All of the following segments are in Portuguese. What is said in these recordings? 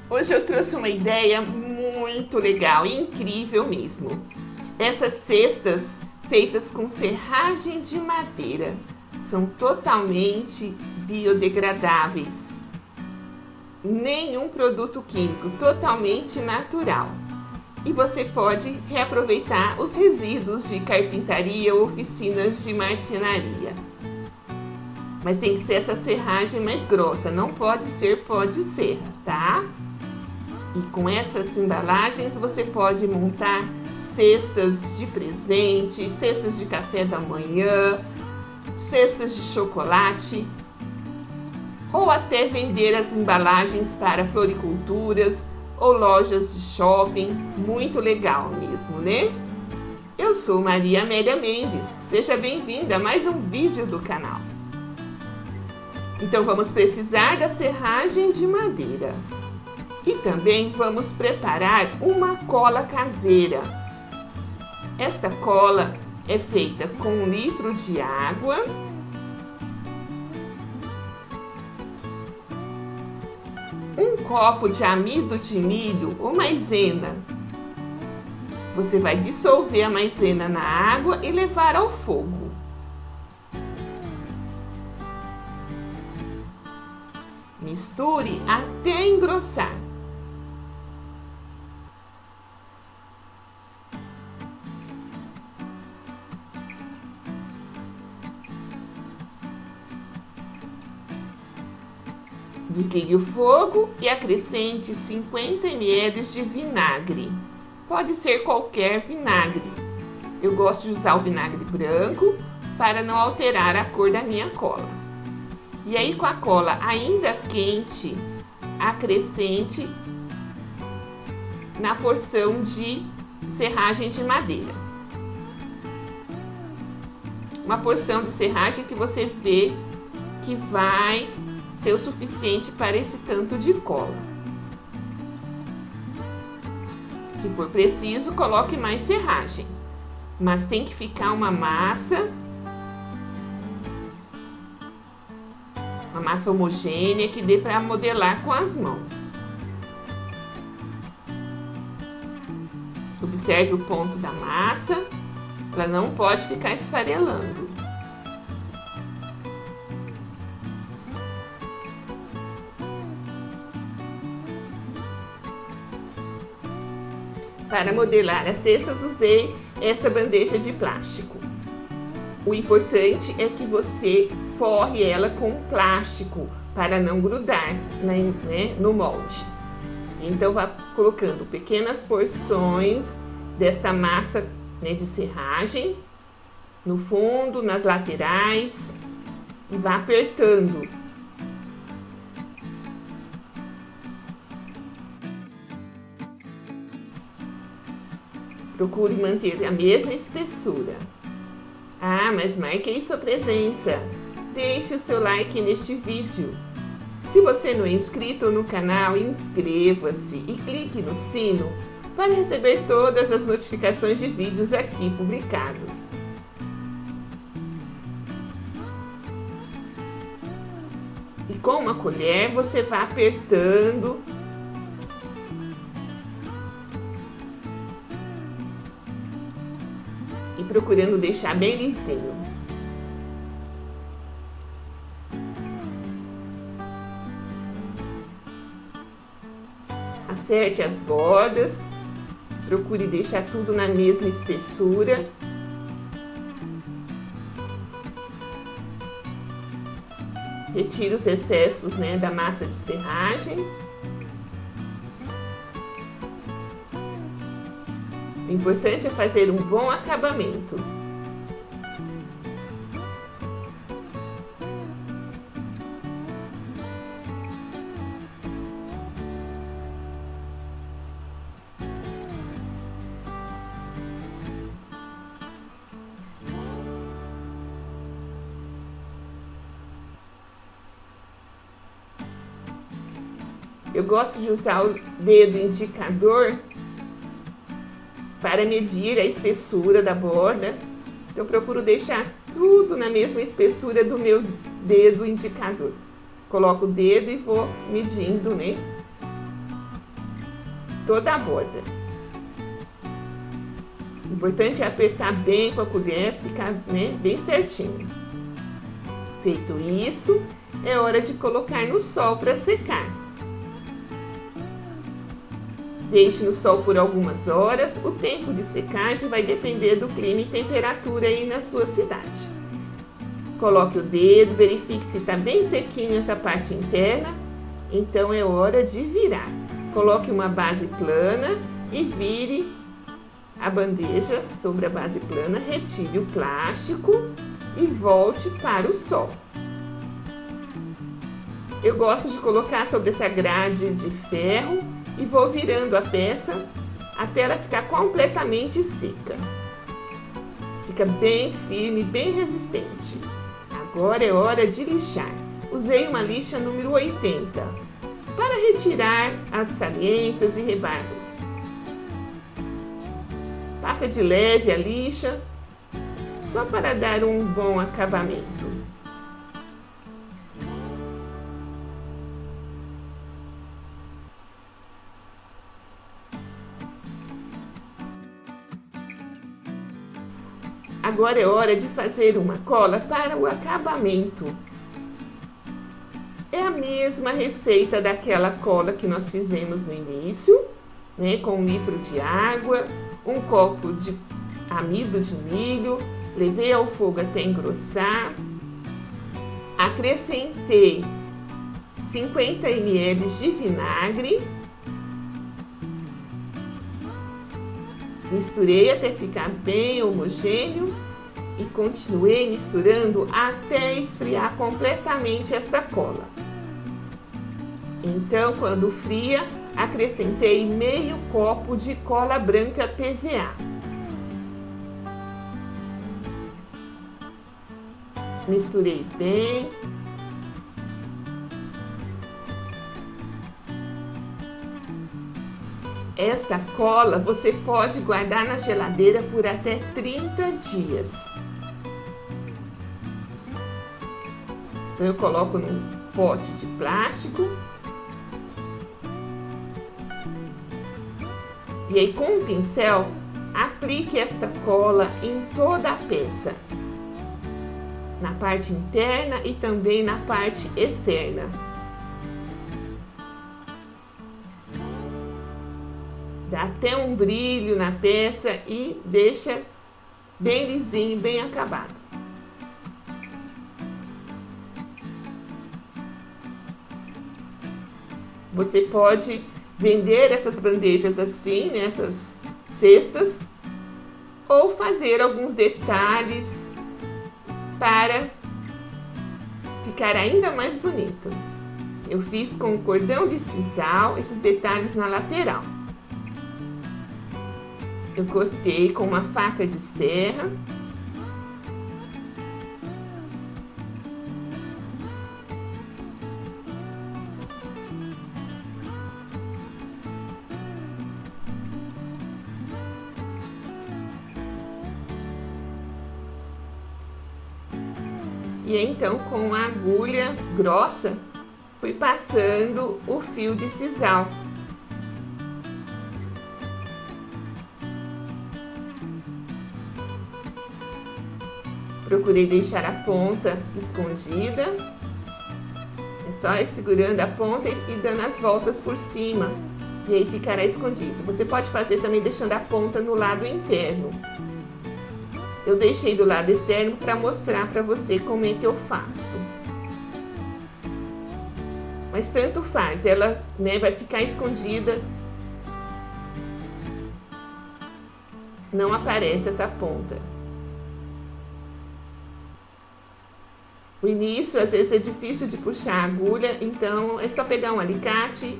Hoje eu trouxe uma ideia muito legal, incrível mesmo. Essas cestas feitas com serragem de madeira são totalmente biodegradáveis. Nenhum produto químico, totalmente natural. E você pode reaproveitar os resíduos de carpintaria ou oficinas de marcenaria. Mas tem que ser essa serragem mais grossa, não pode ser pó de serra, tá? E com essas embalagens você pode montar cestas de presente, cestas de café da manhã, cestas de chocolate, ou até vender as embalagens para floriculturas ou lojas de shopping. Muito legal mesmo, né? Eu sou Maria Amélia Mendes, seja bem-vinda a mais um vídeo do canal. Então vamos precisar da serragem de madeira. E também vamos preparar uma cola caseira. Esta cola é feita com 1 litro de água, um copo de amido de milho ou maisena. Você vai dissolver a maisena na água e levar ao fogo. Misture até engrossar. Desligue o fogo e acrescente 50 ml de vinagre. Pode ser qualquer vinagre. Eu gosto de usar o vinagre branco para não alterar a cor da minha cola. E aí, com a cola ainda quente, acrescente na porção de serragem de madeira. Uma porção de serragem que você vê que vai ser o suficiente para esse tanto de cola. Se for preciso, coloque mais serragem, mas tem que ficar uma massa homogênea que dê para modelar com as mãos. Observe o ponto da massa, ela não pode ficar esfarelando. Para modelar as cestas, usei esta bandeja de plástico. O importante é que você forre ela com plástico para não grudar, no molde. Então, vá colocando pequenas porções desta massa, de serragem no fundo, nas laterais, e vá apertando. Procure manter a mesma espessura. Ah, mas marquei sua presença. Deixe o seu like neste vídeo. Se você não é inscrito no canal, inscreva-se e clique no sino para receber todas as notificações de vídeos aqui publicados. E com uma colher você vai apertando e procurando deixar bem lisinho. Acerte as bordas, procure deixar tudo na mesma espessura. Retire os excessos, da massa de serragem. O importante é fazer um bom acabamento. Eu gosto de usar o dedo indicador para medir a espessura da borda. Então, eu procuro deixar tudo na mesma espessura do meu dedo indicador. Coloco o dedo e vou medindo, toda a borda. O importante é apertar bem com a colher, ficar, né, bem certinho. Feito isso, é hora de colocar no sol para secar. Deixe no sol por algumas horas. O tempo de secagem vai depender do clima e temperatura aí na sua cidade. Coloque o dedo, verifique se está bem sequinho essa parte interna. Então é hora de virar. Coloque uma base plana e vire a bandeja sobre a base plana. Retire o plástico e volte para o sol. Eu gosto de colocar sobre essa grade de ferro e vou virando a peça até ela ficar completamente seca. Fica bem firme, bem resistente. Agora é hora de lixar. Usei uma lixa número 80 para retirar as saliências e rebarbas. Passa de leve a lixa, só para dar um bom acabamento. Agora é hora de fazer uma cola para o acabamento. É a mesma receita daquela cola que nós fizemos no início, né? Com 1 litro de água, 1 copo de amido de milho, levei ao fogo até engrossar, acrescentei 50 ml de vinagre, misturei até ficar bem homogêneo e continuei misturando até esfriar completamente esta cola. Então, quando fria, acrescentei meio copo de cola branca PVA. Misturei bem. Esta cola você pode guardar na geladeira por até 30 dias. Então eu coloco num pote de plástico. E aí com um pincel, aplique esta cola em toda a peça. Na parte interna e também na parte externa. Dá até um brilho na peça e deixa bem lisinho, bem acabado. Você pode vender essas bandejas assim, nessas cestas, ou fazer alguns detalhes para ficar ainda mais bonito. Eu fiz com cordão de sisal esses detalhes na lateral. Eu cortei com uma faca de serra. E então, com a agulha grossa, fui passando o fio de sisal. Procurei deixar a ponta escondida. É só ir segurando a ponta e dando as voltas por cima. E aí ficará escondido. Você pode fazer também deixando a ponta no lado interno. Eu deixei do lado externo para mostrar para você como é que eu faço. Mas tanto faz, ela, né, vai ficar escondida. Não aparece essa ponta. O início, às vezes, é difícil de puxar a agulha, então é só pegar um alicate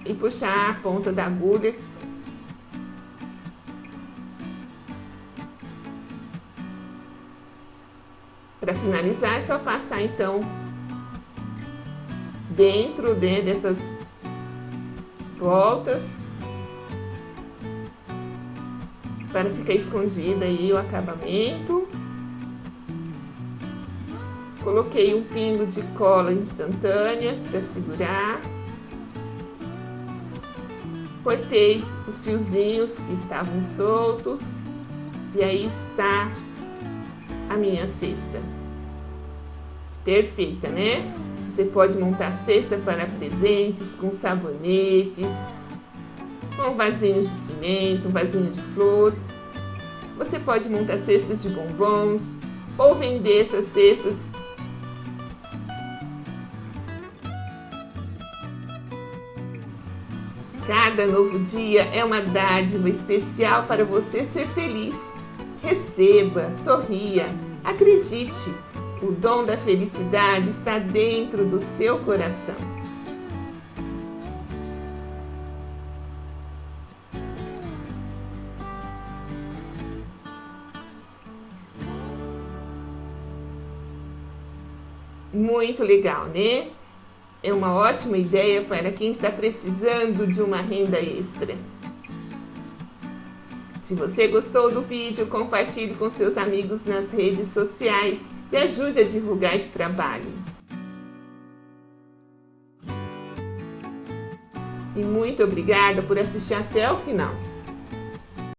e puxar a ponta da agulha. Para finalizar, é só passar, então, dentro dessas voltas, para ficar escondida aí o acabamento. Coloquei um pingo de cola instantânea para segurar. cortei os fiozinhos que estavam soltos e aí está a minha cesta. Perfeita, né? Você pode montar cesta para presentes com sabonetes, com vasinhos de cimento, um vasinho de flor. Você pode montar cestas de bombons ou vender essas cestas. Cada novo dia é uma dádiva especial para você ser feliz. Receba, sorria, acredite, o dom da felicidade está dentro do seu coração. Muito legal, né? É uma ótima ideia para quem está precisando de uma renda extra. Se você gostou do vídeo, compartilhe com seus amigos nas redes sociais e ajude a divulgar este trabalho. E muito obrigada por assistir até o final.